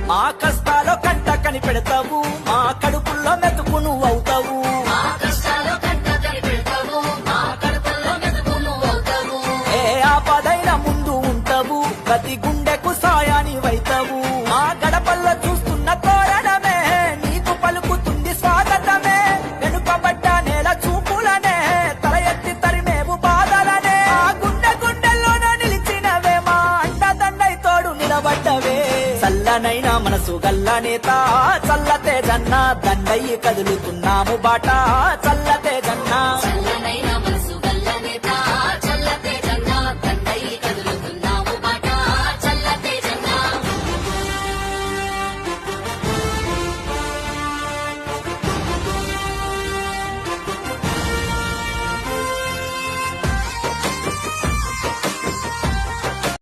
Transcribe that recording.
మా కష్టాలో కంట కనిపెడతావు, మా కడుపుల్లో మెతుకు నువ్వవుతావు. ఏ ఆపదైన ముందు ఉంటావు, ప్రతి గుండెకు సాయానివైతావు. మా గడపల్లో చూస్తున్న తోరణమే నీకు పలుకుతుంది స్వాగతమే. వెనుకబడ్డ నేల చూపులనే తల ఎత్తి తరిమేవు బాధలనే. ఆ గుండెల్లోన నిలిచినవే మా అండదండై తోడు నిలబడ్డవే. చల్లనైనా మనసు గల్ల నేత చల్లతే జన్న దండయ్యి కదులుతున్నాము బాట చల్లతే జన్న.